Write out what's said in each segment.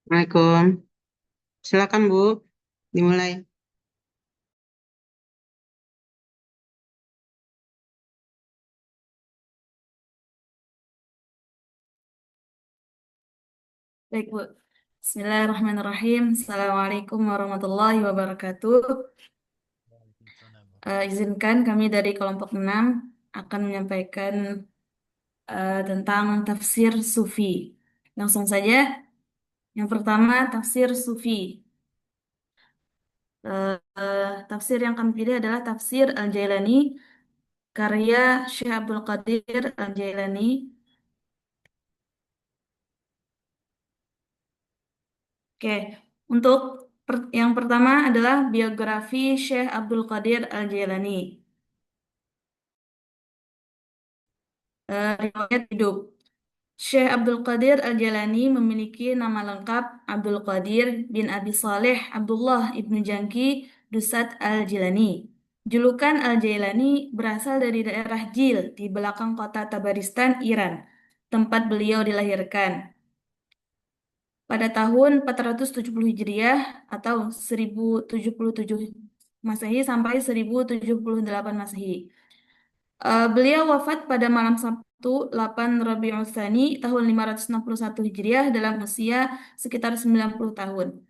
Assalamualaikum. Silakan Bu, dimulai. Baik, Bu. Bismillahirrahmanirrahim. Assalamualaikum warahmatullahi wabarakatuh. Izinkan kami dari kelompok 6 akan menyampaikan tentang tafsir sufi. Langsung saja. Yang pertama, tafsir sufi. Tafsir yang kami pilih adalah tafsir Al-Jailani, karya Syekh Abdul Qadir Al-Jailani. Oke, untuk yang pertama adalah biografi Syekh Abdul Qadir Al-Jailani. Riwayat hidup. Syekh Abdul Qadir Al-Jalani memiliki nama lengkap Abdul Qadir bin Abi Saleh Abdullah ibnu Jangki Dusat Al-Jilani. Julukan Al-Jailani berasal dari daerah Jil di belakang kota Tabaristan, Iran, tempat beliau dilahirkan. Pada tahun 470 Hijriah atau 1077 Masehi sampai 1078 Masehi. Beliau wafat pada malam Sabtu 8 Rabiul Tsani tahun 561 Hijriah dalam usia sekitar 90 tahun.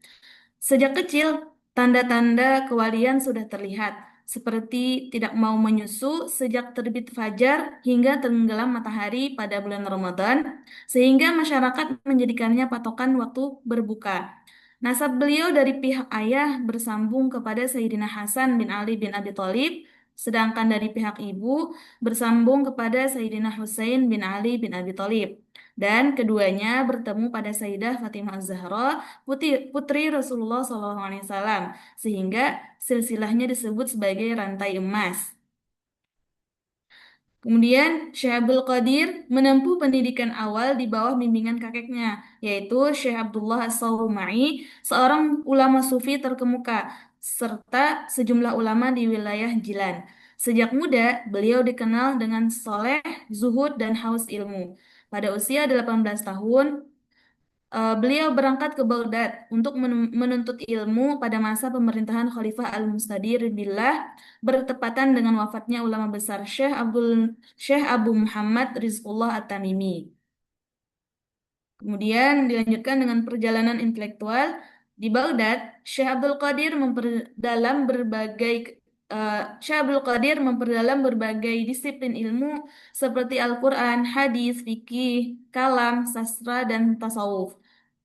Sejak kecil, tanda-tanda kewalian sudah terlihat, seperti tidak mau menyusu sejak terbit fajar hingga tenggelam matahari pada bulan Ramadan, sehingga masyarakat menjadikannya patokan waktu berbuka. Nasab beliau dari pihak ayah bersambung kepada Sayyidina Hasan bin Ali bin Abi Thalib, sedangkan dari pihak ibu bersambung kepada Sayyidina Husain bin Ali bin Abi Thalib. Dan keduanya bertemu pada Sayyidah Fatimah Az-Zahra, putri Rasulullah SAW, sehingga silsilahnya disebut sebagai rantai emas. Kemudian Syekh Abdul Qadir menempuh pendidikan awal di bawah bimbingan kakeknya, yaitu Syekh Abdullah As-Sawmai, seorang ulama sufi terkemuka, serta sejumlah ulama di wilayah Jilan. Sejak muda, beliau dikenal dengan soleh, zuhud, dan haus ilmu. Pada usia 18 tahun, beliau berangkat ke Baghdad untuk menuntut ilmu pada masa pemerintahan Khalifah Al-Mustadir Billah, bertepatan dengan wafatnya ulama besar Syekh Abu Muhammad Rizqullah At-Tamimi. Kemudian dilanjutkan dengan perjalanan intelektual di Baghdad. Syekh Abdul Qadir memperdalam berbagai disiplin ilmu seperti Al-Quran, hadis, fikih, kalam, sastra, dan tasawuf.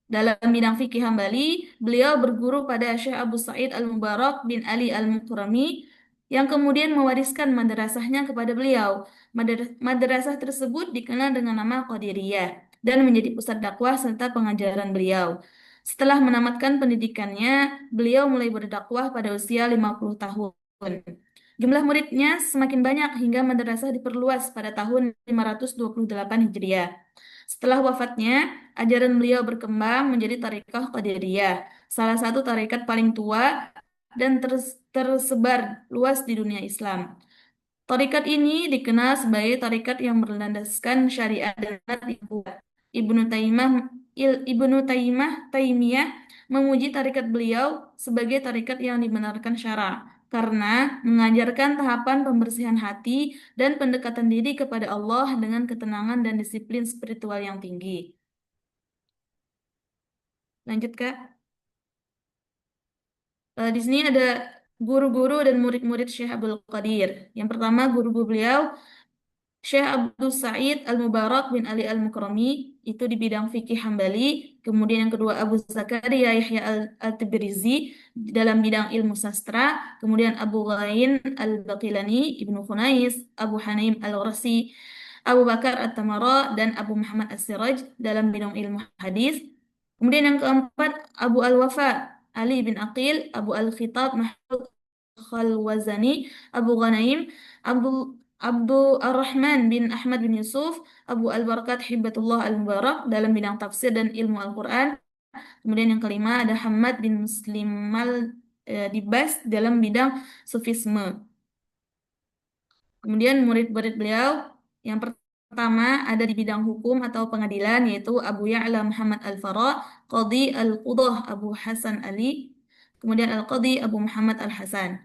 Dalam bidang fikih Hambali, beliau berguru pada Syekh Abu Sa'id Al-Mubarak bin Ali Al-Mukrami yang kemudian mewariskan madrasahnya kepada beliau. Madrasah tersebut dikenal dengan nama Qadiriyah dan menjadi pusat dakwah serta pengajaran beliau. Setelah menamatkan pendidikannya, beliau mulai berdakwah pada usia 50 tahun. Jumlah muridnya semakin banyak hingga madrasah diperluas pada tahun 528 Hijriah. Setelah wafatnya, ajaran beliau berkembang menjadi Tariqah Qadiriyah, salah satu tarekat paling tua dan tersebar luas di dunia Islam. Tarekat ini dikenal sebagai tarekat yang berlandaskan syariat dan adat yang kuat. Ibnu Taimiyah memuji tarekat beliau sebagai tarekat yang dibenarkan syara karena mengajarkan tahapan pembersihan hati dan pendekatan diri kepada Allah dengan ketenangan dan disiplin spiritual yang tinggi. Lanjut, Kak. Di sini ada guru-guru dan murid-murid Syekh Abdul Qadir. Yang pertama, guru-guru beliau Syekh Abdul Sa'id Al-Mubarak bin Ali Al-Mukrami, itu di bidang fikih Hambali. Kemudian yang kedua Abu Zakaria Yahya Al-Tabrizi dalam bidang ilmu sastra. Kemudian Abu Ghain Al-Baqilani, Ibnu Khunais, Abu Hanim Al-Rasi, Abu Bakar At-Tamara, dan Abu Muhammad As-Siraj dalam bidang ilmu hadis. Kemudian yang keempat Abu Al-Wafa Ali bin Aqil, Abu Al-Khitab Mahmud Khalwazani, Abu Ghanaim, Abdul Ar-Rahman bin Ahmad bin Yusuf, Abu Al-Barakat Hibbatullah Al-Mubarak dalam bidang tafsir dan ilmu Al-Quran. Kemudian yang kelima ada Hamad bin Muslim Dibas dalam bidang sufisme. Kemudian murid-murid beliau yang pertama pertama ada di bidang hukum atau pengadilan yaitu Abu Ya'la Muhammad Al-Fara, Qadhi Al-Qudah Abu Hasan Ali, kemudian Al-Qadhi Abu Muhammad Al-Hasan.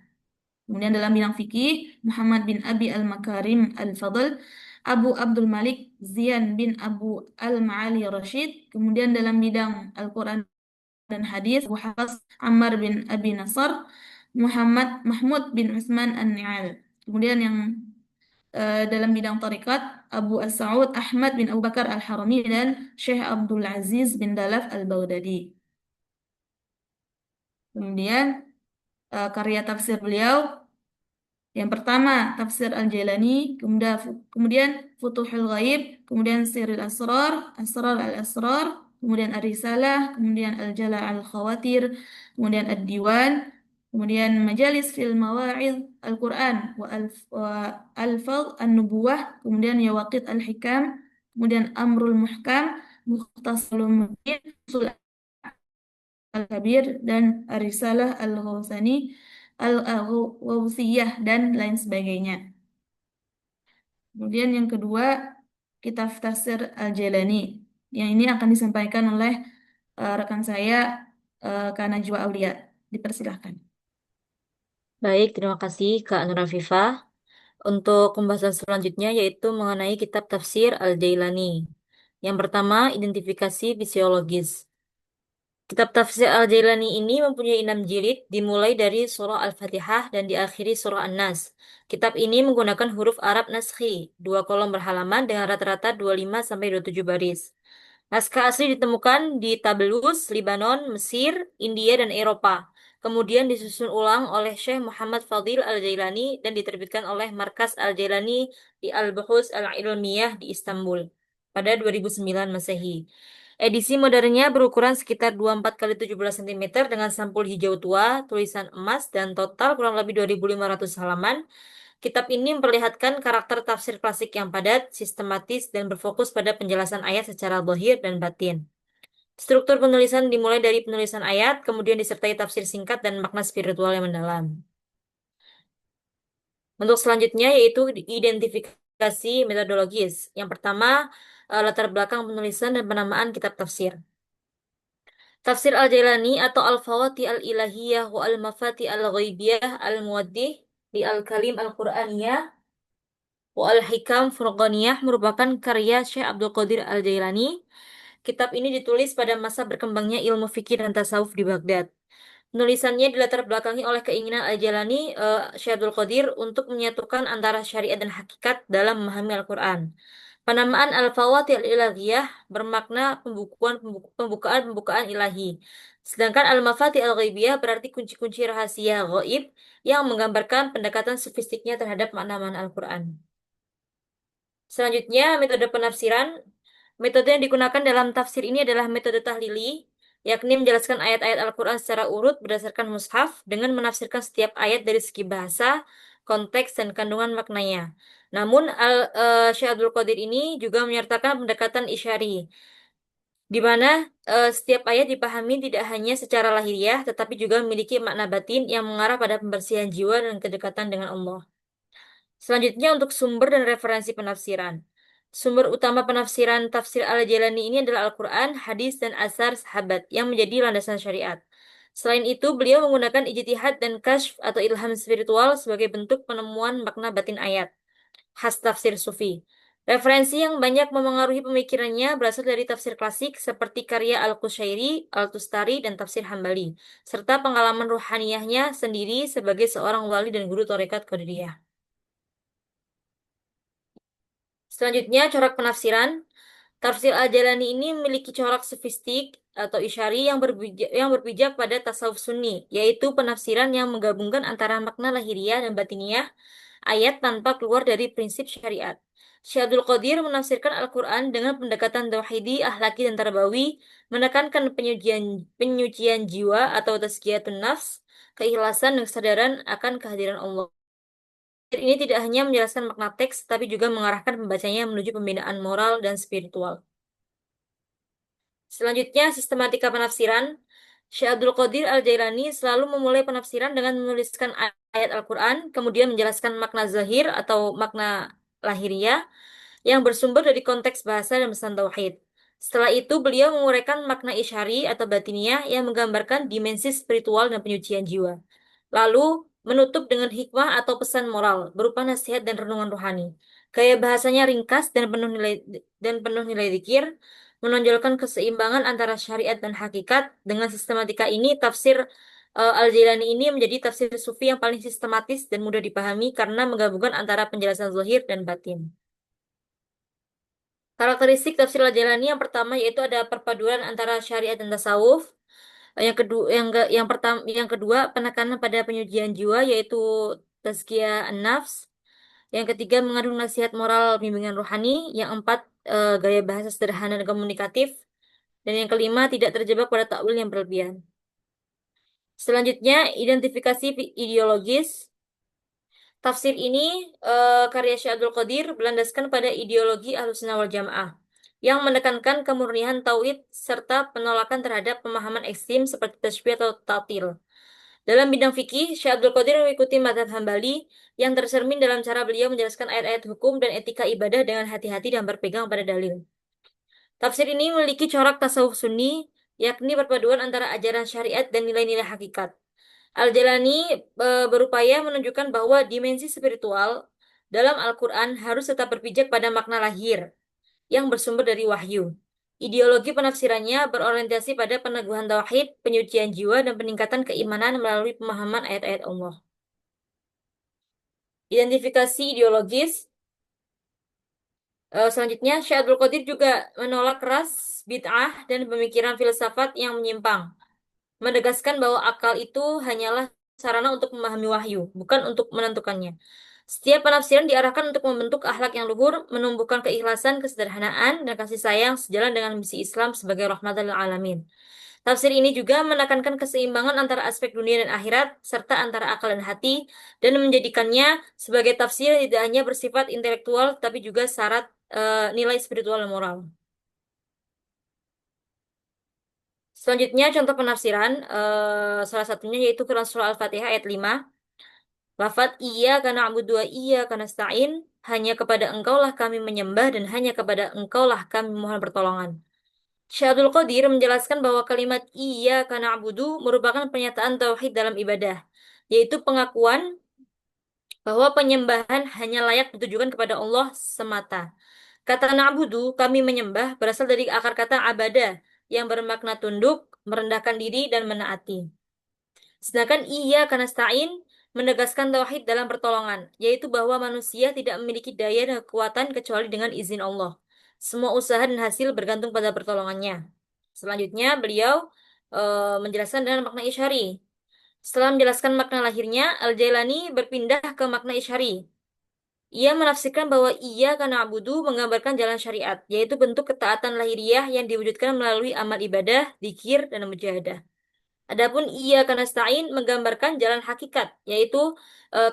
Kemudian dalam bidang fikih Muhammad bin Abi Al-Makarim Al-Fadl, Abu Abdul Malik Zian bin Abu Al-Ma'ali Rashid. Kemudian dalam bidang Al-Quran dan hadis Abu Hafs Ammar bin Abi Nasr, Muhammad Mahmud bin Utsman An-Ni'al. Kemudian yang dalam bidang tarikat Abu As-Sa'ud Ahmad bin Abu Bakar Al-Harami dan Syekh Abdul Aziz bin Dalaf Al-Baghdadi. Kemudian karya tafsir beliau yang pertama tafsir Al-Jailani, kemudian Futuhul Ghaib, kemudian Sirrul Asrar, Asrar Al-Asrar, kemudian Ar-Risalah, kemudian Al-Jala' Al-Khawatir, kemudian Ad-Diwan, kemudian Majalis fil Mawa'id Al-Quran wa Al-Fadh An-Nubuwah, kemudian Yawaqit Al-Hikam, kemudian Amrul Muhkam, Mukhtasarul Mubin, Usul Al-Kabir, dan Ar-Risalah Al-Ghawsani, Al-Ghawsiyah, dan lain sebagainya. Kemudian yang kedua, kitab Tafsir Al-Jailani. Yang ini akan disampaikan oleh rekan saya, Kak Najwa Aulia. Dipersilahkan. Baik, terima kasih Kak Nur Afifah. Untuk pembahasan selanjutnya yaitu mengenai kitab tafsir Al-Jailani. Yang pertama, identifikasi fisiologis. Kitab tafsir Al-Jailani ini mempunyai 6 jilid, dimulai dari surah Al-Fatihah dan diakhiri surah An-Nas. Kitab ini menggunakan huruf Arab Naskhi, 2 kolom berhalaman dengan rata-rata 25-27 baris. Naskah asli ditemukan di Tabelus, Libanon, Mesir, India, dan Eropa. Kemudian disusun ulang oleh Syekh Muhammad Fadil Al-Jailani dan diterbitkan oleh Markas Al-Jailani di Al-Buhus Al-Ilmiyah di Istanbul pada 2009 Masehi. Edisi modernnya berukuran sekitar 24 kali 17 cm dengan sampul hijau tua, tulisan emas, dan total kurang lebih 2.500 halaman. Kitab ini memperlihatkan karakter tafsir klasik yang padat, sistematis, dan berfokus pada penjelasan ayat secara zahir dan batin. Struktur penulisan dimulai dari penulisan ayat, kemudian disertai tafsir singkat dan makna spiritual yang mendalam. Untuk selanjutnya yaitu identifikasi metodologis. Yang pertama, latar belakang penulisan dan penamaan kitab tafsir. Tafsir Al-Jailani atau Al-Fawati Al-Ilahiyah wa Al-Mafati Al-Ghaibiyah Al-Muwaddih di Al-Kalim Al-Qur'aniyah wa Al-Hikam Furqaniyah merupakan karya Syekh Abdul Qadir Al-Jailani. Kitab ini ditulis pada masa berkembangnya ilmu fikih dan tasawuf di Baghdad. Penulisannya dilatar belakangi oleh keinginan Al-Jalani, Syekh Abdul Qadir, untuk menyatukan antara syariat dan hakikat dalam memahami Al-Quran. Penamaan Al-Fawati Al-Ilahiyah bermakna pembukaan ilahi. Sedangkan Al-Mafati Al-Ghaibiyah berarti kunci-kunci rahasia gaib yang menggambarkan pendekatan sofistiknya terhadap makna-makna Al-Quran. Selanjutnya, metode penafsiran. Metode yang digunakan dalam tafsir ini adalah metode tahlili, yakni menjelaskan ayat-ayat Al-Quran secara urut berdasarkan mushaf dengan menafsirkan setiap ayat dari segi bahasa, konteks, dan kandungan maknanya. Namun, Syekh Abdul Qadir ini juga menyertakan pendekatan isyari, di mana setiap ayat dipahami tidak hanya secara lahiriah, tetapi juga memiliki makna batin yang mengarah pada pembersihan jiwa dan kedekatan dengan Allah. Selanjutnya untuk sumber dan referensi penafsiran. Sumber utama penafsiran tafsir Al-Jalani ini adalah Al-Quran, hadis, dan asar sahabat yang menjadi landasan syariat. Selain itu, beliau menggunakan ijtihad dan kasyf atau ilham spiritual sebagai bentuk penemuan makna batin ayat, khas tafsir sufi. Referensi yang banyak memengaruhi pemikirannya berasal dari tafsir klasik seperti karya Al-Qushairi, Al-Tustari, dan tafsir Hambali, serta pengalaman ruhaniyahnya sendiri sebagai seorang wali dan guru tarekat Qadiriyah. Selanjutnya, corak penafsiran. Tafsir Al-Jalani ini memiliki corak sofistik atau isyari yang berpijak pada tasawuf sunni, yaitu penafsiran yang menggabungkan antara makna lahiriah dan batiniah ayat tanpa keluar dari prinsip syariat. Syekh Abdul Qadir menafsirkan Al-Quran dengan pendekatan tauhidi, akhlaki, dan tarbawi, menekankan penyucian jiwa atau tazkiyatun nafs, keikhlasan dan kesadaran akan kehadiran Allah. Ini tidak hanya menjelaskan makna teks, tapi juga mengarahkan pembacanya menuju pembinaan moral dan spiritual. Selanjutnya, sistematika penafsiran. Syekh Abdul Qadir Al-Jailani selalu memulai penafsiran dengan menuliskan ayat Al-Quran, kemudian menjelaskan makna zahir atau makna lahiriah, yang bersumber dari konteks bahasa dan pesan tauhid. Setelah itu, beliau menguraikan makna isyari atau batiniah yang menggambarkan dimensi spiritual dan penyucian jiwa. Lalu, menutup dengan hikmah atau pesan moral berupa nasihat dan renungan rohani. Gaya bahasanya ringkas dan penuh nilai dzikir, menonjolkan keseimbangan antara syariat dan hakikat. Dengan sistematika ini, tafsir Al-Jailani ini menjadi tafsir sufi yang paling sistematis dan mudah dipahami karena menggabungkan antara penjelasan zahir dan batin. Karakteristik tafsir Al-Jailani yang pertama yaitu ada perpaduan antara syariat dan tasawuf. Yang kedua penekanan pada penyucian jiwa yaitu tazkiyah an-nafs. Yang ketiga mengandung nasihat moral bimbingan rohani. Yang empat gaya bahasa sederhana dan komunikatif. Dan yang kelima tidak terjebak pada takwil yang berlebihan. Selanjutnya identifikasi ideologis. Tafsir ini karya Syekh Abdul Qadir berlandaskan pada ideologi Ahlussunnah wal Jamaah yang menekankan kemurnian tauhid serta penolakan terhadap pemahaman ekstrim seperti tasybih atau ta'til. Dalam bidang fikih, Syekh Abdul Qadir mengikuti mazhab Hambali yang tercermin dalam cara beliau menjelaskan ayat-ayat hukum dan etika ibadah dengan hati-hati dan berpegang pada dalil. Tafsir ini memiliki corak tasawuf sunni, yakni perpaduan antara ajaran syariat dan nilai-nilai hakikat. Al-Jalani berupaya menunjukkan bahwa dimensi spiritual dalam Al-Quran harus tetap berpijak pada makna lahir yang bersumber dari wahyu. Ideologi penafsirannya berorientasi pada peneguhan tauhid, penyucian jiwa, dan peningkatan keimanan melalui pemahaman ayat-ayat Allah. Identifikasi ideologis. Selanjutnya, Syekh Abdul Qadir juga menolak keras bid'ah dan pemikiran filsafat yang menyimpang, menegaskan bahwa akal itu hanyalah sarana untuk memahami wahyu, bukan untuk menentukannya. Setiap penafsiran diarahkan untuk membentuk akhlak yang luhur, menumbuhkan keikhlasan, kesederhanaan, dan kasih sayang sejalan dengan misi Islam sebagai rahmatan lil alamin. Tafsir ini juga menekankan keseimbangan antara aspek dunia dan akhirat, serta antara akal dan hati, dan menjadikannya sebagai tafsir tidak hanya bersifat intelektual, tapi juga syarat nilai spiritual dan moral. Selanjutnya contoh penafsiran salah satunya yaitu Quran surah Al-Fatihah ayat 5. Lafaz iya karena abudu wa iya karena stain, hanya kepada engkaulah kami menyembah dan hanya kepada engkaulah kami mohon pertolongan. Syaikhul Qadir menjelaskan bahwa kalimat iya karena abudu merupakan pernyataan tauhid dalam ibadah, yaitu pengakuan bahwa penyembahan hanya layak ditujukan kepada Allah semata. Kata na'budu, kami menyembah, berasal dari akar kata abadah, yang bermakna tunduk, merendahkan diri, dan menaati. Sedangkan iya karena stain menegaskan tauhid dalam pertolongan, yaitu bahwa manusia tidak memiliki daya dan kekuatan kecuali dengan izin Allah. Semua usaha dan hasil bergantung pada pertolongannya. Selanjutnya, beliau menjelaskan dengan makna isyari. Setelah menjelaskan makna lahirnya, Al-Jailani berpindah ke makna isyari. Ia menafsirkan bahwa ia karena abudu menggambarkan jalan syariat, yaitu bentuk ketaatan lahiriah yang diwujudkan melalui amal ibadah, zikir, dan mujahadah. Adapun ia karena stain menggambarkan jalan hakikat, yaitu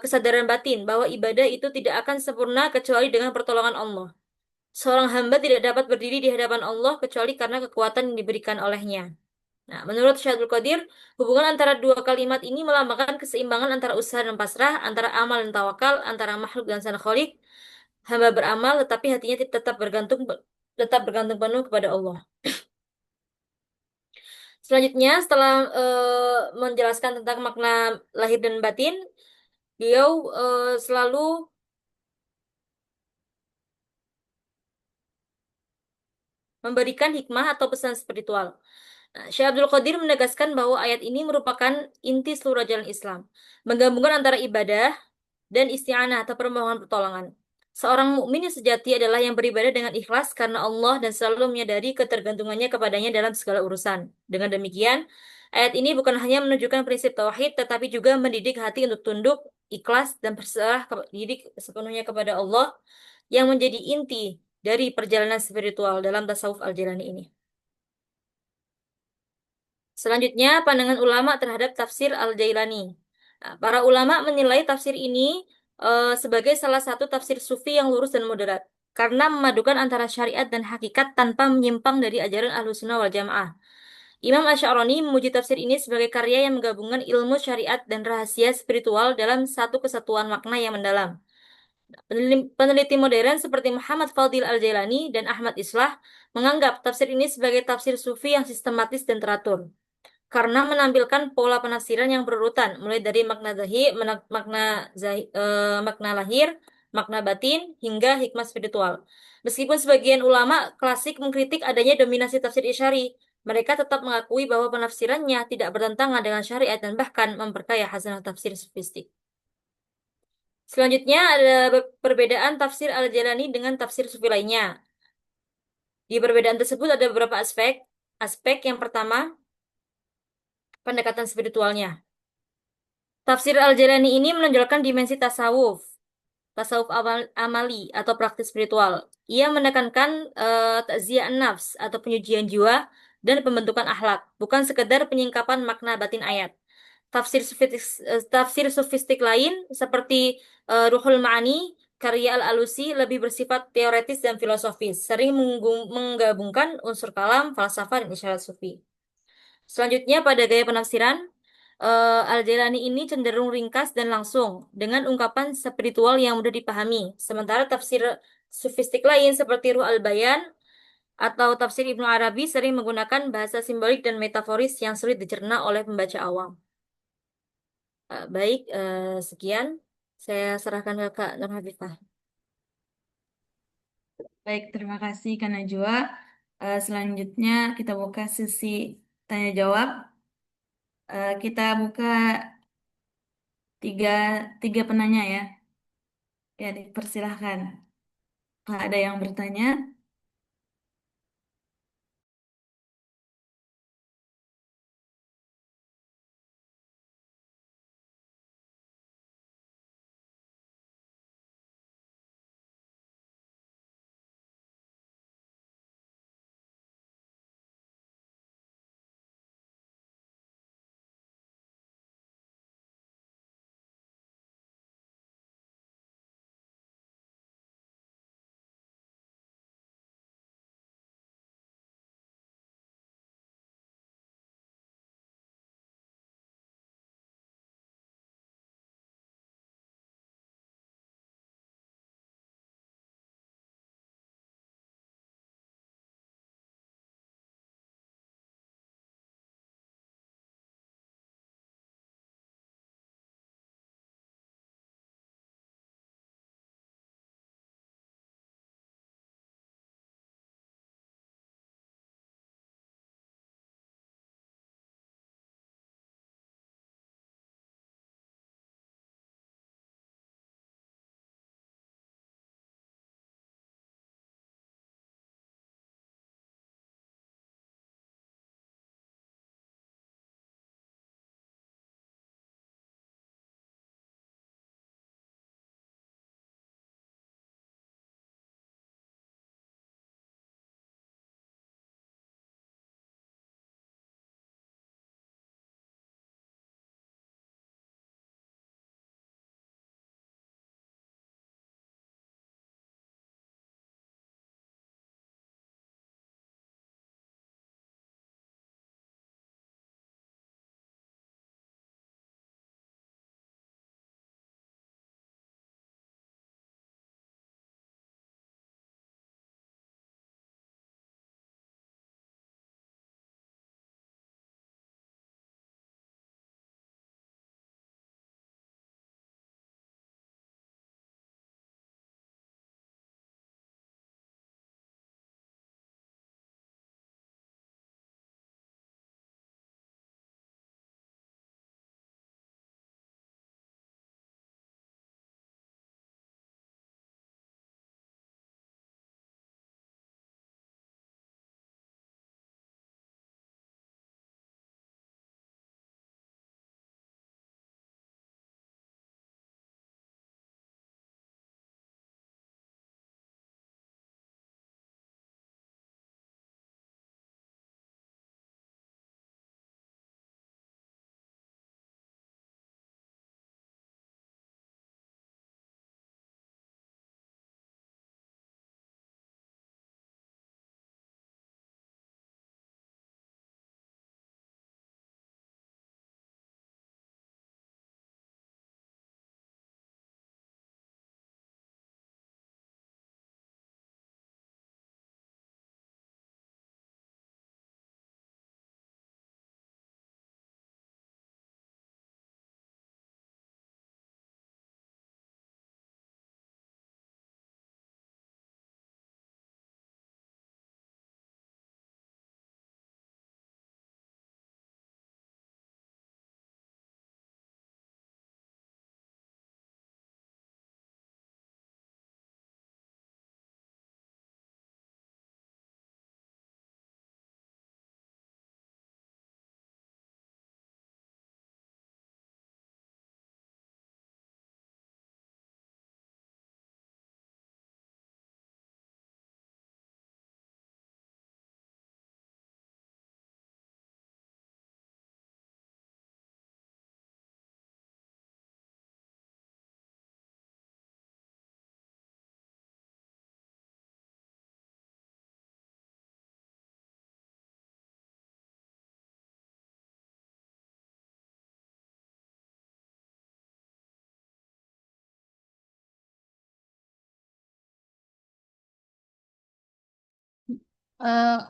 kesadaran batin bahwa ibadah itu tidak akan sempurna kecuali dengan pertolongan Allah. Seorang hamba tidak dapat berdiri di hadapan Allah kecuali karena kekuatan yang diberikan olehnya. Nah, menurut Syaikhul Qadir, hubungan antara dua kalimat ini melambangkan keseimbangan antara usaha dan pasrah, antara amal dan tawakal, antara makhluk dan sang Khalik. Hamba beramal tetapi hatinya tetap bergantung penuh kepada Allah. Selanjutnya, setelah menjelaskan tentang makna lahir dan batin, beliau selalu memberikan hikmah atau pesan spiritual. Nah, Syekh Abdul Qadir menegaskan bahwa ayat ini merupakan inti seluruh ajaran Islam, menggabungkan antara ibadah dan isti'anah atau permohonan pertolongan. Seorang mukmin yang sejati adalah yang beribadah dengan ikhlas karena Allah dan selalu menyadari ketergantungannya kepadanya dalam segala urusan. Dengan demikian, ayat ini bukan hanya menunjukkan prinsip tauhid, tetapi juga mendidik hati untuk tunduk, ikhlas, dan berserah diri sepenuhnya kepada Allah yang menjadi inti dari perjalanan spiritual dalam tasawuf Al-Jalani ini. Selanjutnya, pandangan ulama terhadap tafsir Al-Jailani. Nah, para ulama menilai tafsir ini sebagai salah satu tafsir sufi yang lurus dan moderat, karena memadukan antara syariat dan hakikat tanpa menyimpang dari ajaran Ahlussunnah wal Jamaah. Imam Asy'arani memuji tafsir ini sebagai karya yang menggabungkan ilmu syariat dan rahasia spiritual dalam satu kesatuan makna yang mendalam. Peneliti modern seperti Muhammad Fadil Al-Jailani dan Ahmad Islah menganggap tafsir ini sebagai tafsir sufi yang sistematis dan teratur karena menampilkan pola penafsiran yang berurutan, mulai dari makna zahir, makna lahir, makna batin, hingga hikmah spiritual. Meskipun sebagian ulama klasik mengkritik adanya dominasi tafsir Isyari, mereka tetap mengakui bahwa penafsirannya tidak bertentangan dengan syariat dan bahkan memperkaya hasanah tafsir sufistik. Selanjutnya ada perbedaan tafsir Al-Jalani dengan tafsir sufi lainnya. Di perbedaan tersebut ada beberapa aspek. Aspek yang pertama, pendekatan spiritualnya. Tafsir Al-Jalani ini menonjolkan dimensi tasawuf, amali atau praktis spiritual. Ia menekankan takziah nafs atau penyucian jiwa dan pembentukan akhlak, bukan sekedar penyingkapan makna batin ayat. Tafsir sufistik lain seperti Ruhul Ma'ani, karya Al-Alusi lebih bersifat teoretis dan filosofis, sering menggabungkan unsur kalam, falsafah, dan isyarat sufi. Selanjutnya pada gaya penafsiran, Al-Jailani ini cenderung ringkas dan langsung dengan ungkapan spiritual yang mudah dipahami. Sementara tafsir sufistik lain seperti Ruh Al-Bayan atau tafsir Ibnu Arabi sering menggunakan bahasa simbolik dan metaforis yang sulit dicerna oleh pembaca awam. Baik, sekian. Saya serahkan ke Kak Nur Hafifah. Baik, terima kasih Kak Najwa. Selanjutnya kita buka sesi tanya jawab. Kita buka tiga, tiga penanya ya. Ya, dipersilahkan. Kalau ada yang bertanya,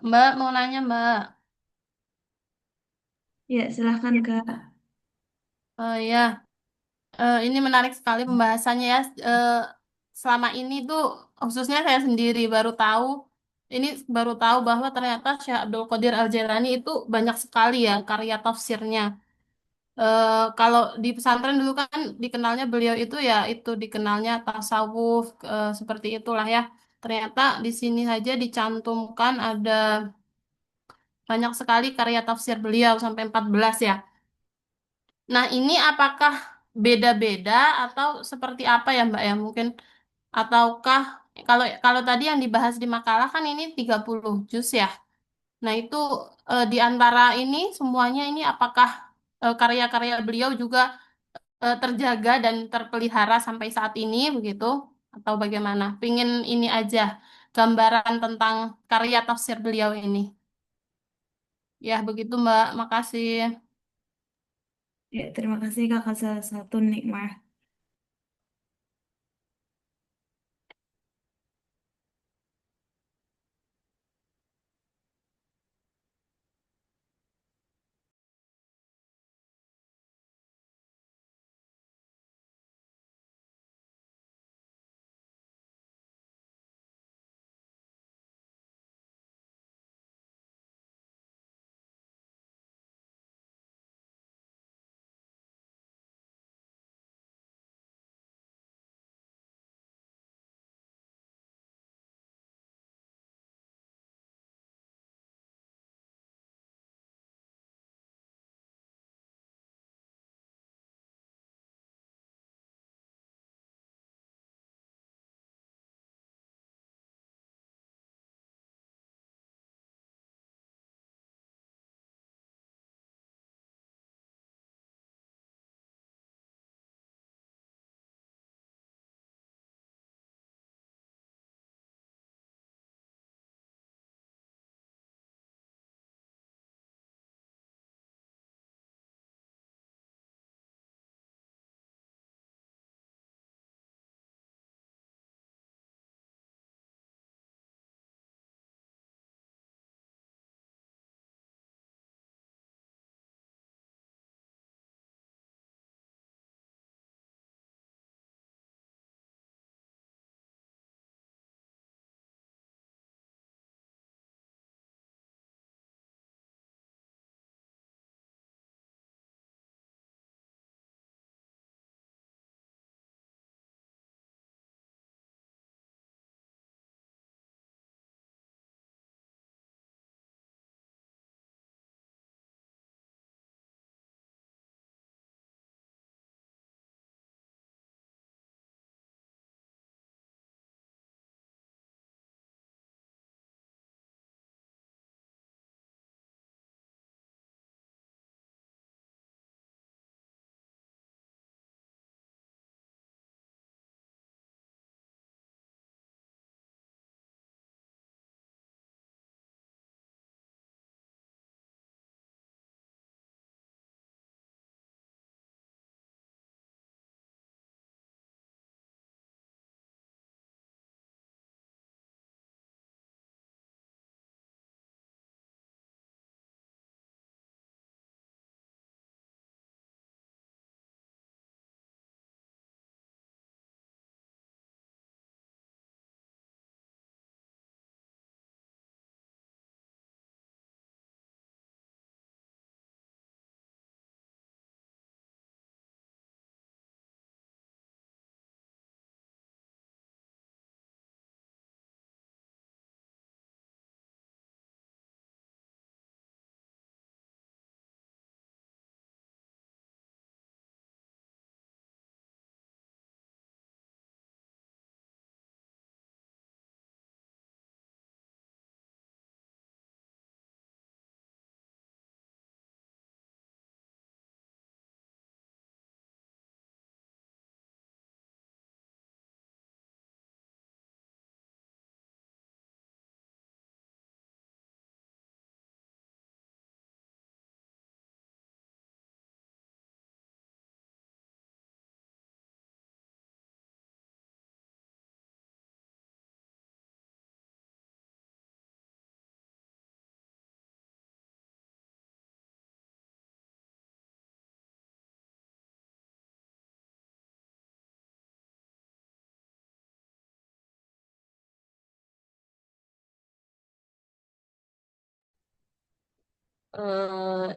Mbak mau nanya Mbak. Ya, silahkan Kak. Ya, ini menarik sekali pembahasannya ya. Selama ini tuh khususnya saya sendiri baru tahu bahwa ternyata Syekh Abdul Qadir Al-Jailani itu banyak sekali ya karya tafsirnya. Kalau di pesantren dulu kan dikenalnya beliau itu ya itu dikenalnya tasawuf seperti itulah ya. Ternyata di sini saja dicantumkan ada banyak sekali karya tafsir beliau sampai 14 ya. Nah, ini apakah beda-beda atau seperti apa ya Mbak ya? Mungkin ataukah kalau kalau tadi yang dibahas di makalah kan ini 30 juz ya. Nah, itu di antara ini semuanya ini apakah karya-karya beliau juga terjaga dan terpelihara sampai saat ini begitu atau bagaimana? Pingin ini aja gambaran tentang karya tafsir beliau ini. Ya, begitu Mbak. Makasih. Ya, terima kasih Kakak salah satu nikmah.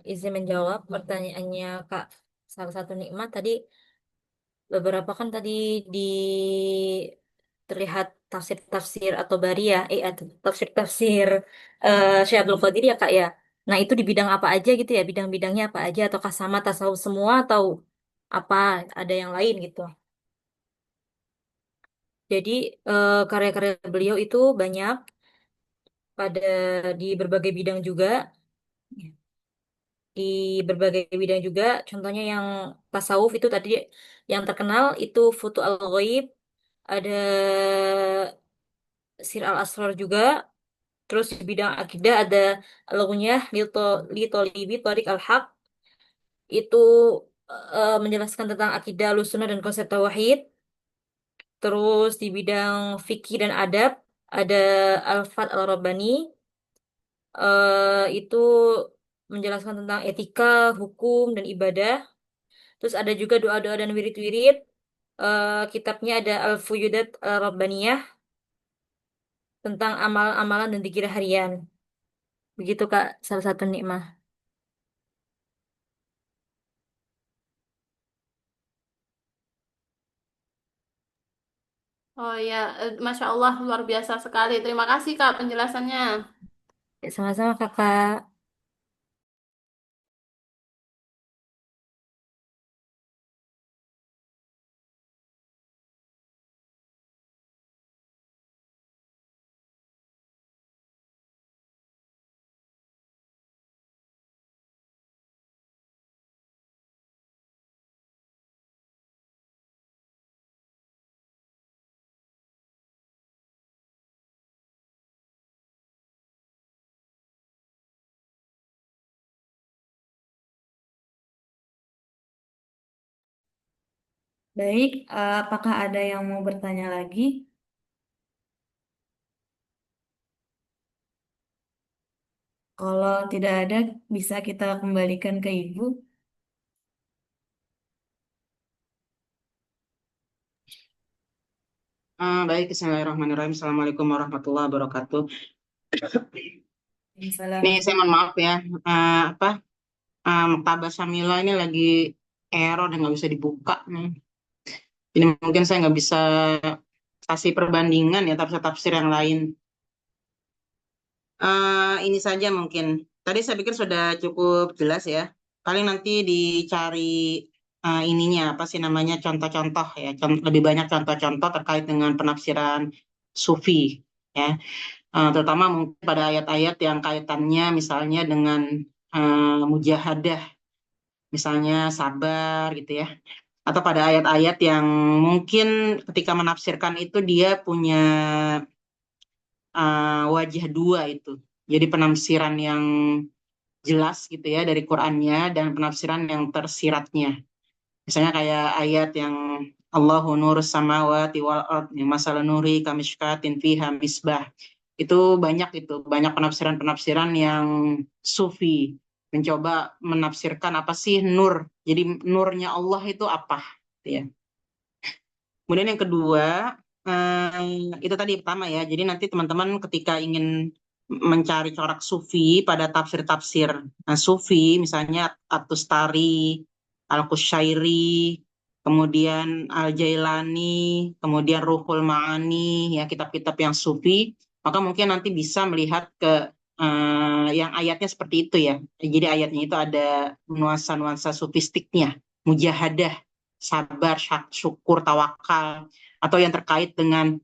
Izin menjawab pertanyaannya Kak. Salah satu nikmat tadi beberapa kan tadi di terlihat tafsir-tafsir atau bariyah, atau tafsir-tafsir Syekh Abdul Qadir ya Kak ya. Nah itu di bidang apa aja gitu ya? Bidang-bidangnya apa aja? Ataukah sama tasawuf semua atau apa? Ada yang lain gitu? Jadi karya-karya beliau itu banyak pada di berbagai bidang juga. Di berbagai bidang juga. Contohnya yang tasawuf itu tadi yang terkenal itu Futu al-Ghaib, ada Sir al-Asrar juga. Terus di bidang akidah ada Al-Ghunyah li Tolibi Tariq al-Haq, itu menjelaskan tentang akidah Ahlussunnah dan konsep tauhid. Terus di bidang fikih dan adab ada Al-Fat al-Rabbani, itu menjelaskan tentang etika, hukum dan ibadah. Terus ada juga doa-doa dan wirid-wirid. Kitabnya ada Al-Fuyudat Al-Rabbaniyah tentang amal-amalan dan zikir harian. Begitu Kak, salah satu nikmah. Oh ya, Masya Allah, luar biasa sekali. Terima kasih Kak penjelasannya. Ya, sama-sama Kakak. Baik, apakah ada yang mau bertanya lagi? Kalau tidak ada, bisa kita kembalikan ke Ibu. Baik, Bismillahirrahmanirrahim. Assalamualaikum warahmatullahi wabarakatuh. Nih, Salam. saya mohon maaf ya. Apa? Maktabah Syamila ini lagi error dan nggak bisa dibuka nih. Jadi mungkin saya nggak bisa kasih perbandingan ya tafsir-tafsir yang lain. Ini saja mungkin. Tadi saya pikir sudah cukup jelas ya. Paling nanti dicari ininya apa sih namanya contoh-contoh ya. Lebih banyak contoh-contoh terkait dengan penafsiran sufi ya. Terutama mungkin pada ayat-ayat yang kaitannya misalnya dengan mujahadah, misalnya sabar gitu ya. Atau pada ayat-ayat yang mungkin ketika menafsirkan itu dia punya wajah dua itu. Jadi penafsiran yang jelas gitu ya dari Qur'annya dan penafsiran yang tersiratnya. Misalnya kayak ayat yang Allahu nurus samawati wal ard, masalah nuri kamishkatin fiha misbah. Itu banyak penafsiran-penafsiran yang sufi mencoba menafsirkan apa sih nur. Jadi nurnya Allah itu apa, gitu ya. Kemudian yang kedua, itu tadi pertama ya. Jadi nanti teman-teman ketika ingin mencari corak sufi pada tafsir-tafsir sufi, misalnya At-Tustari, Al-Qushairi, kemudian Al-Jailani, kemudian Ruhul Ma'ani, ya kitab-kitab yang sufi, maka mungkin nanti bisa melihat ke yang ayatnya seperti itu ya. Jadi ayatnya itu ada nuansa-nuansa sufistiknya, mujahadah, sabar, syukur, tawakal, atau yang terkait dengan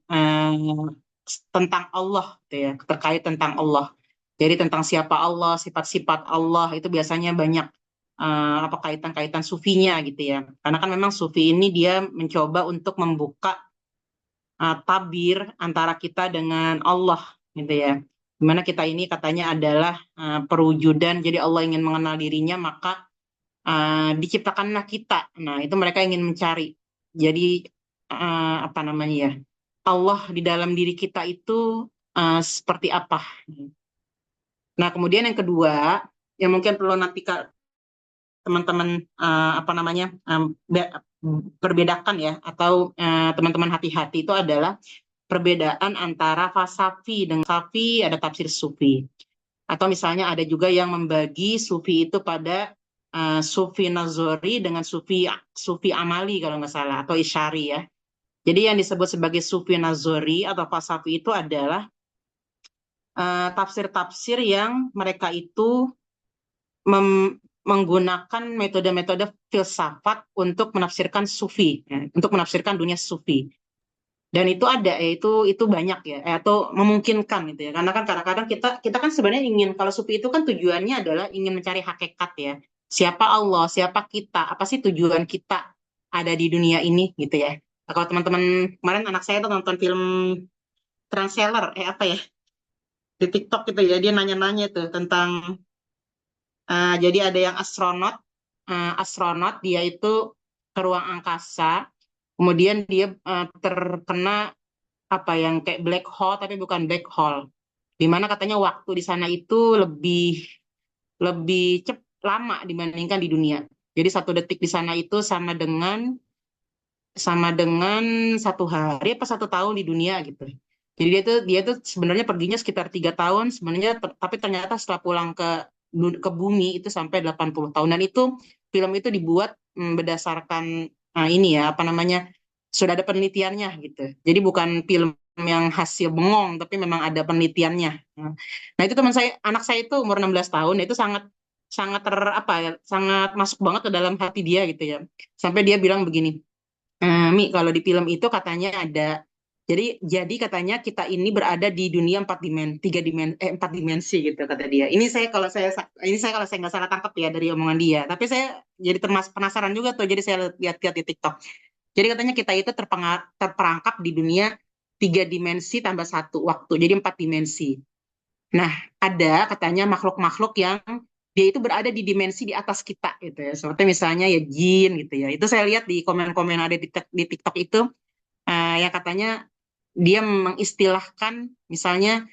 tentang Allah, gitu ya, terkait tentang Allah. Jadi tentang siapa Allah, sifat-sifat Allah itu biasanya banyak apa kaitan-kaitan sufinya gitu ya. Karena kan memang sufi ini dia mencoba untuk membuka tabir antara kita dengan Allah gitu ya. Dimana kita ini katanya adalah perwujudan, jadi Allah ingin mengenal dirinya maka diciptakanlah kita. Nah, itu mereka ingin mencari. Jadi apa namanya ya? Allah di dalam diri kita itu seperti apa? Nah, kemudian yang kedua, yang mungkin perlu nanti teman-teman apa namanya perbedakan ya, atau teman-teman hati-hati itu adalah perbedaan antara falsafi dengan safi, ada tafsir sufi. Atau misalnya ada juga yang membagi sufi itu pada sufi nazori dengan sufi amali kalau nggak salah, atau isyari ya. Jadi yang disebut sebagai sufi nazori atau falsafi itu adalah tafsir-tafsir yang mereka itu menggunakan metode-metode filsafat untuk menafsirkan sufi, ya, untuk menafsirkan dunia sufi. Dan itu ada, ya, itu banyak ya, atau memungkinkan gitu ya. Karena kan kadang-kadang kita kan sebenarnya ingin, kalau sufi itu kan tujuannya adalah ingin mencari hakikat ya. Siapa Allah, siapa kita, apa sih tujuan kita ada di dunia ini gitu ya. Nah, kalau teman-teman kemarin anak saya tuh nonton film Translator, apa ya, di TikTok gitu ya, dia nanya-nanya tuh tentang jadi ada yang astronot dia itu ke ruang angkasa, kemudian dia terkena apa yang kayak black hole tapi bukan black hole, di mana katanya waktu di sana itu lebih lebih lama dibandingkan di dunia. Jadi 1 detik di sana itu sama dengan 1 hari apa 1 tahun di dunia gitu. Jadi dia tuh sebenarnya perginya sekitar 3 tahun sebenarnya, tapi ternyata setelah pulang ke bumi itu sampai 80 tahun. Dan itu film itu dibuat berdasarkan ini ya apa namanya, sudah ada penelitiannya gitu. Jadi bukan film yang hasil bengong, tapi memang ada penelitiannya. Nah itu anak saya itu umur 16 tahun, itu sangat sangat apa ya, sangat masuk banget ke dalam hati dia gitu ya. Sampai dia bilang begini, Mi, kalau di film itu katanya ada, jadi katanya kita ini berada di dunia 4 dimensi gitu kata dia. Ini saya kalau saya nggak salah tangkap ya dari omongan dia. Tapi saya jadi penasaran juga tuh. Jadi saya lihat-lihat di TikTok. Jadi katanya kita itu terperangkap di dunia 3 dimensi tambah 1 waktu, jadi 4 dimensi. Nah, ada katanya makhluk-makhluk yang dia itu berada di dimensi di atas kita gitu ya. Seperti misalnya ya jin gitu ya. Itu saya lihat di komen-komen ada di TikTok itu, yang katanya dia mengistilahkan misalnya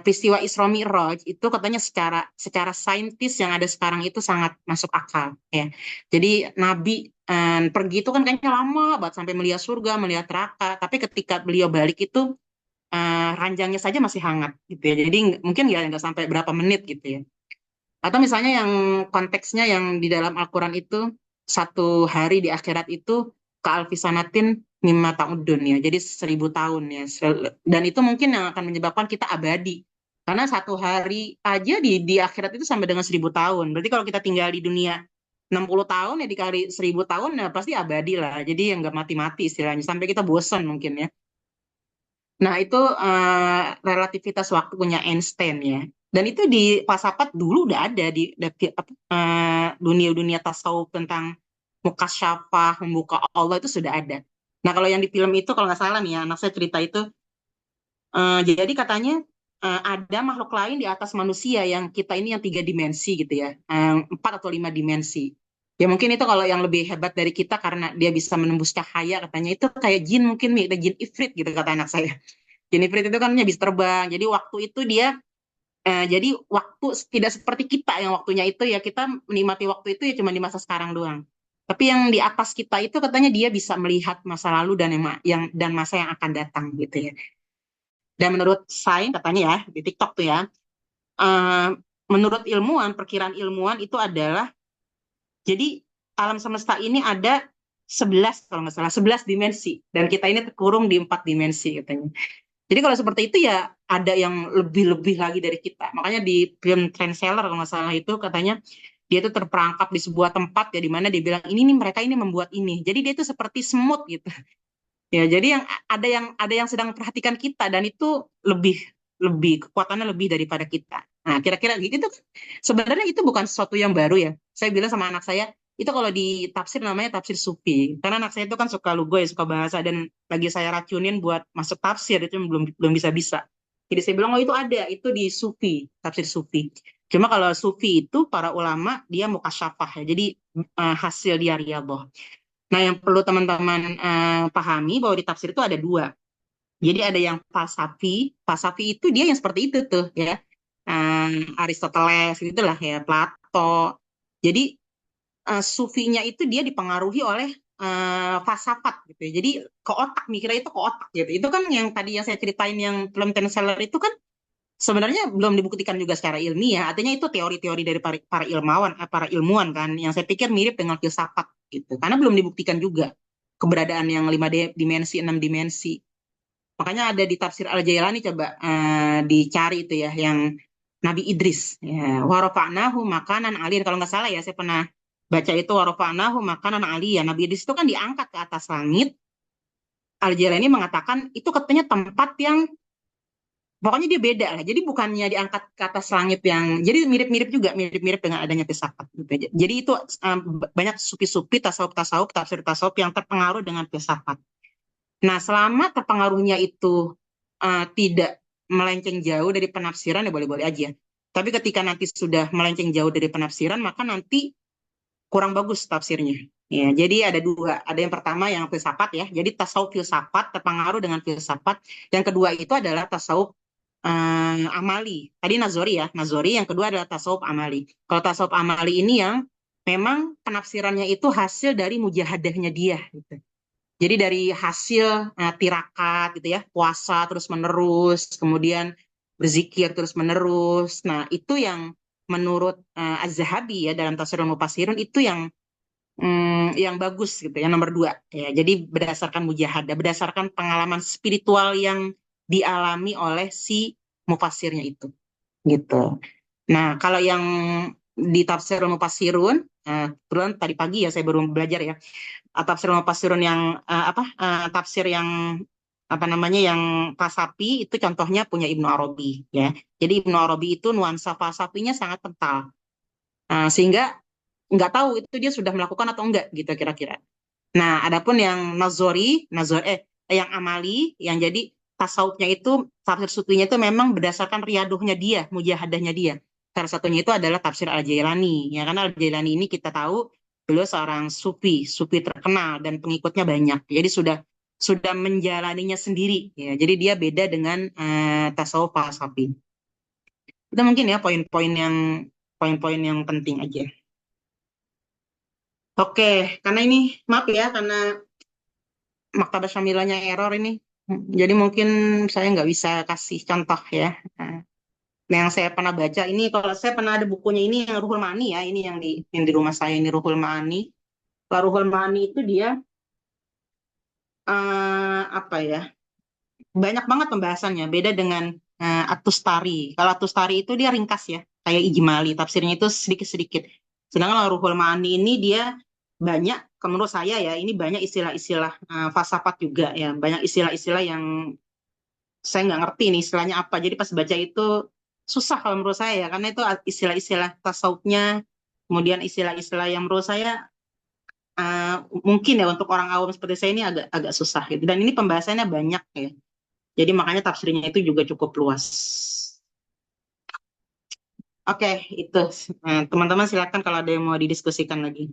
peristiwa Isra Mi'raj itu katanya secara secara saintis yang ada sekarang itu sangat masuk akal ya. Jadi Nabi pergi itu kan kayaknya lama banget sampai melihat surga, melihat neraka. Tapi ketika beliau balik itu ranjangnya saja masih hangat gitu ya. Jadi mungkin ya nggak sampai berapa menit gitu ya. Atau misalnya yang konteksnya yang di dalam Al-Quran itu 1 hari di akhirat itu kealfisanatin mimma ta'udun ya. Jadi 1000 tahun ya. Dan itu mungkin yang akan menyebabkan kita abadi. Karena 1 hari aja di akhirat itu sampai dengan 1000 tahun. Berarti kalau kita tinggal di dunia 60 tahun ya dikali 1000 tahun ya pasti abadi lah. Jadi yang nggak mati-mati istilahnya. Sampai kita bosan mungkin ya. Nah, itu relativitas waktu punya Einstein ya. Dan itu di filsafat dulu udah ada dunia-dunia tasawuf tentang mukasyafah, membuka Allah itu sudah ada. Nah, kalau yang di film itu kalau nggak salah nih ya, anak saya cerita itu, jadi katanya ada makhluk lain di atas manusia yang kita ini yang 3 dimensi gitu ya, 4 atau 5 dimensi. Ya mungkin itu kalau yang lebih hebat dari kita karena dia bisa menembus cahaya katanya itu kayak jin mungkin nih, jin ifrit gitu kata anak saya. Jin ifrit itu kan bisa terbang. Jadi waktu itu jadi waktu tidak seperti kita yang waktunya itu ya kita menikmati waktu itu ya cuma di masa sekarang doang. Tapi yang di atas kita itu katanya dia bisa melihat masa lalu dan masa yang akan datang gitu ya. Dan menurut sains katanya ya di TikTok tuh ya, menurut perkiraan ilmuwan itu adalah jadi alam semesta ini ada 11 kalau nggak salah 11 dimensi dan kita ini terkurung di 4 dimensi katanya. Jadi kalau seperti itu ya ada yang lebih-lebih lagi dari kita. Makanya di film Translator kalau nggak salah itu katanya dia itu terperangkap di sebuah tempat ya di mana dia bilang ini nih mereka ini membuat ini. Jadi dia itu seperti semut gitu. Ya, jadi ada yang sedang memperhatikan kita dan itu lebih kekuatannya lebih daripada kita. Nah, kira-kira gitu sebenarnya itu bukan sesuatu yang baru ya. Saya bilang sama anak saya, itu kalau di tafsir namanya tafsir sufi. Karena anak saya itu kan suka lugu ya, suka bahasa dan lagi saya racunin buat masuk tafsir itu belum bisa-bisa. Jadi saya bilang, oh itu ada, itu di sufi, tafsir sufi. Cuma kalau sufi itu para ulama dia mukasyafah ya. Jadi hasil dia riyadhah. Nah, yang perlu teman-teman pahami bahwa di tafsir itu ada 2. Jadi ada yang falsafi. Falsafi itu dia yang seperti itu tuh ya. Aristoteles gitulah ya, Plato. Jadi sufinya itu dia dipengaruhi oleh falsafat gitu ya. Jadi ke otak, mikirnya itu ke otak gitu. Itu kan yang tadi yang saya ceritain yang film Ten Seller itu kan sebenarnya belum dibuktikan juga secara ilmiah. Artinya itu teori-teori dari para ilmuwan kan, yang saya pikir mirip dengan filsafat gitu. Karena belum dibuktikan juga keberadaan yang 5 dimensi, 6 dimensi. Makanya ada di tafsir Al-Jailani, coba dicari itu ya, yang Nabi Idris. Ya, warofa'nahu makanan aliyyan. Kalau nggak salah ya, saya pernah baca itu warofa'nahu makanan aliyyan. Nabi Idris itu kan diangkat ke atas langit. Al-Jailani mengatakan itu katanya tempat yang pokoknya dia beda lah. Jadi bukannya diangkat ke atas langit yang, jadi mirip-mirip juga, mirip-mirip dengan adanya filsafat gitu. Jadi itu banyak sufi-sufi, tasawuf-tasawuf, tafsir-tasawuf yang terpengaruh dengan filsafat. Nah, selama terpengaruhnya itu tidak melenceng jauh dari penafsiran ya boleh-boleh aja. Tapi ketika nanti sudah melenceng jauh dari penafsiran, maka nanti kurang bagus tafsirnya. Ya, jadi ada dua. Ada yang pertama yang filsafat ya. Jadi tasawuf filsafat terpengaruh dengan filsafat. Yang kedua itu adalah tasawuf amali. Tadi nazori ya, nazori. Yang kedua adalah tasawuf amali. Kalau tasawuf amali ini yang memang penafsirannya itu hasil dari mujahadahnya dia. Gitu. Jadi dari hasil tirakat gitu ya, puasa terus menerus, kemudian berzikir terus menerus. Nah itu yang menurut Az-Zahabi ya dalam Tafsirul Mufassirun itu yang bagus gitu ya, nomor 2 ya. Jadi berdasarkan mujahadah, berdasarkan pengalaman spiritual yang dialami oleh si mufassirnya itu gitu. Nah kalau yang di Tafsirul Mufassirun, kebetulan tadi pagi ya saya baru belajar ya, tafsir mufassirun yang tafsir yang apa namanya yang falsafi itu contohnya punya Ibnu Arabi ya. Jadi Ibnu Arabi itu nuansa falsafinya sangat kental. Sehingga nggak tahu itu dia sudah melakukan atau enggak gitu kira-kira. Nah, adapun yang yang amali yang jadi tasawufnya itu tafsir sufinya itu memang berdasarkan riaduhnya dia, mujahadahnya dia. Salah satunya itu adalah tafsir Al-Jailani. Ya, karena Al-Jailani ini kita tahu beliau seorang sufi terkenal dan pengikutnya banyak. Jadi sudah menjalaninya sendiri ya. Jadi dia beda dengan tasawuf falsafi. Itu mungkin ya poin-poin yang penting aja. Oke, karena ini maaf ya karena Maktabah Syamilanya error ini. Jadi mungkin saya nggak bisa kasih contoh ya. Nah, yang saya pernah baca ini, kalau saya pernah ada bukunya ini yang Ruhul Maani ya, ini yang di rumah saya ini Ruhul Maani. Kalau Ruhul Maani itu dia apa ya? Banyak banget pembahasannya, beda dengan At-Tustari. Kalau At-Tustari itu dia ringkas ya, kayak Ijmali, tafsirnya itu sedikit-sedikit. Sedangkan kalau Ruhul Maani ini dia banyak, menurut saya ya, ini banyak istilah-istilah falsafat juga ya, banyak istilah-istilah yang saya nggak ngerti nih istilahnya apa. Jadi pas baca itu susah kalau menurut saya ya, karena itu istilah-istilah tasawufnya, kemudian istilah-istilah yang menurut saya mungkin ya untuk orang awam seperti saya ini agak agak susah gitu. Dan ini pembahasannya banyak ya. Jadi makanya tafsirnya itu juga cukup luas. Oke, itu. Teman-teman silakan kalau ada yang mau didiskusikan lagi.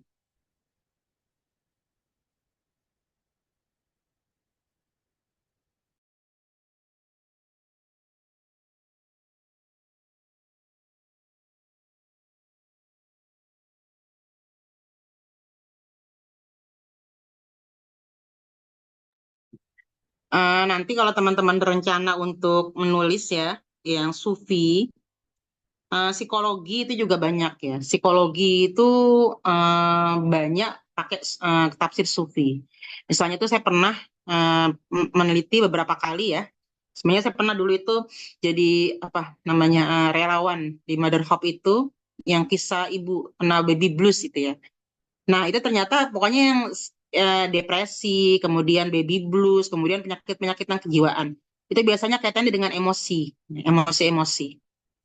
Nanti kalau teman-teman berencana untuk menulis ya, yang sufi, psikologi itu juga banyak ya. Psikologi itu banyak pakai tafsir sufi. Misalnya itu saya pernah meneliti beberapa kali ya. Sebenarnya saya pernah dulu itu jadi apa namanya relawan di Mother Hope itu yang kisah ibu kena baby blues itu ya. Nah, itu ternyata pokoknya yang depresi, kemudian baby blues, kemudian penyakit-penyakit yang kejiwaan. Itu biasanya kaitannya dengan emosi-emosi.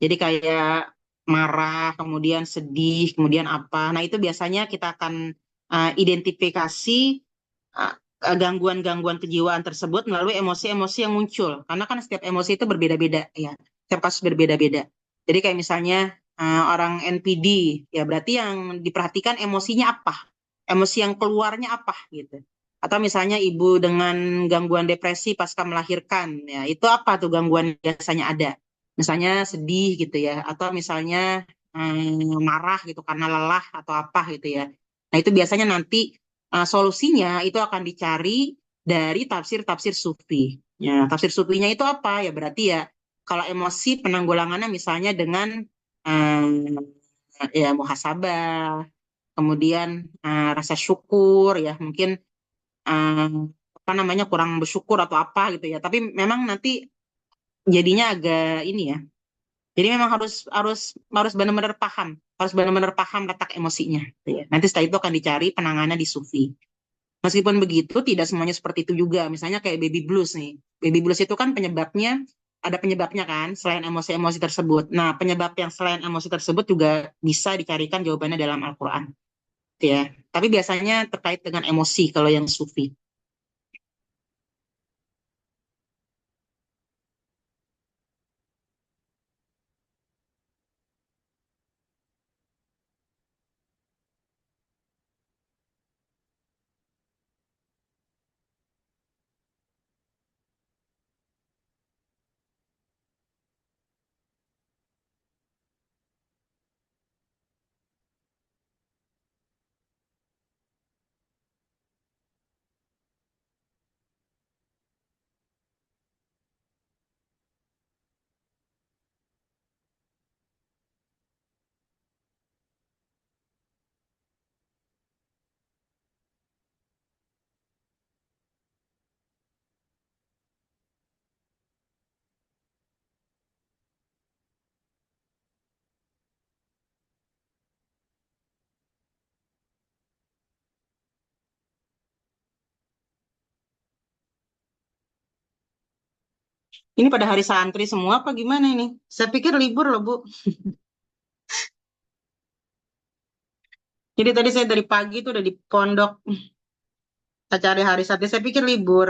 Jadi kayak marah, kemudian sedih, kemudian apa. Nah, itu biasanya kita akan identifikasi gangguan-gangguan kejiwaan tersebut melalui emosi-emosi yang muncul. Karena kan setiap emosi itu berbeda-beda ya. Setiap kasus berbeda-beda. Jadi kayak misalnya orang NPD, ya berarti yang diperhatikan emosinya apa, emosi yang keluarnya apa gitu. Atau misalnya ibu dengan gangguan depresi pasca melahirkan, ya itu apa tuh gangguan biasanya ada. Misalnya sedih gitu ya, atau misalnya marah gitu karena lelah atau apa gitu ya. Nah itu biasanya nanti solusinya itu akan dicari dari tafsir-tafsir sufi. Ya, tafsir sufinya itu apa? Ya berarti ya Kalau emosi penanggulangannya misalnya dengan ya muhasabah, kemudian rasa syukur ya mungkin eh, apa namanya kurang bersyukur atau apa gitu ya. Tapi memang nanti jadinya agak ini ya. Jadi memang harus harus harus benar-benar paham, harus benar-benar paham letak emosinya. Gitu ya. Nanti setelah itu akan dicari penanganan di sufi. Meskipun begitu, tidak semuanya seperti itu juga. Misalnya kayak baby blues nih. Baby blues itu kan penyebabnya, ada penyebabnya kan, selain emosi-emosi tersebut. Nah, penyebab yang selain emosi tersebut juga bisa dicarikan jawabannya dalam Al-Quran. Gitu ya. Tapi biasanya terkait dengan emosi kalau yang sufi. Ini pada hari santri semua apa gimana ini? Saya pikir libur loh, Bu. Jadi tadi saya dari pagi tuh udah di pondok, kita cari hari santri. Saya pikir libur.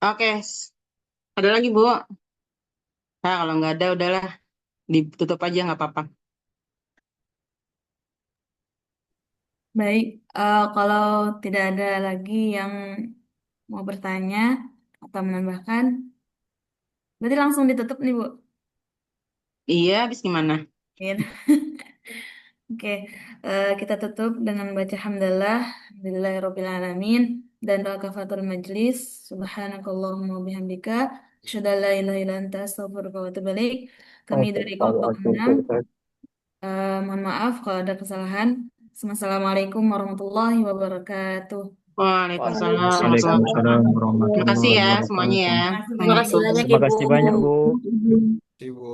Oke, Ada lagi, Bu? Nah, kalau nggak ada, udahlah. Ditutup aja, nggak apa-apa. Baik, kalau tidak ada lagi yang mau bertanya atau menambahkan, berarti langsung ditutup nih, Bu. Iya, habis gimana? Gitu. Oke, kita tutup dengan baca hamdalah, alhamdulillahirabbil alamin dan doa kafaratul majlis. Subhanakallahumma bihamdika, asyhadu an la ilaha illa anta, astaghfiruka wa atubu ilaik. Kami dari kelompok 6, mohon maaf kalau ada kesalahan. Assalamualaikum warahmatullahi wabarakatuh. Waalaikumsalam warahmatullahi Waalaikumsalam wabarakatuh. Terima kasih warahmatullahi ya semuanya wabarakatuh. ya. Terima kasih Terima banyak, kasih Bu. banyak ya, Terima Bu. kasih banyak, Bu. Ibu.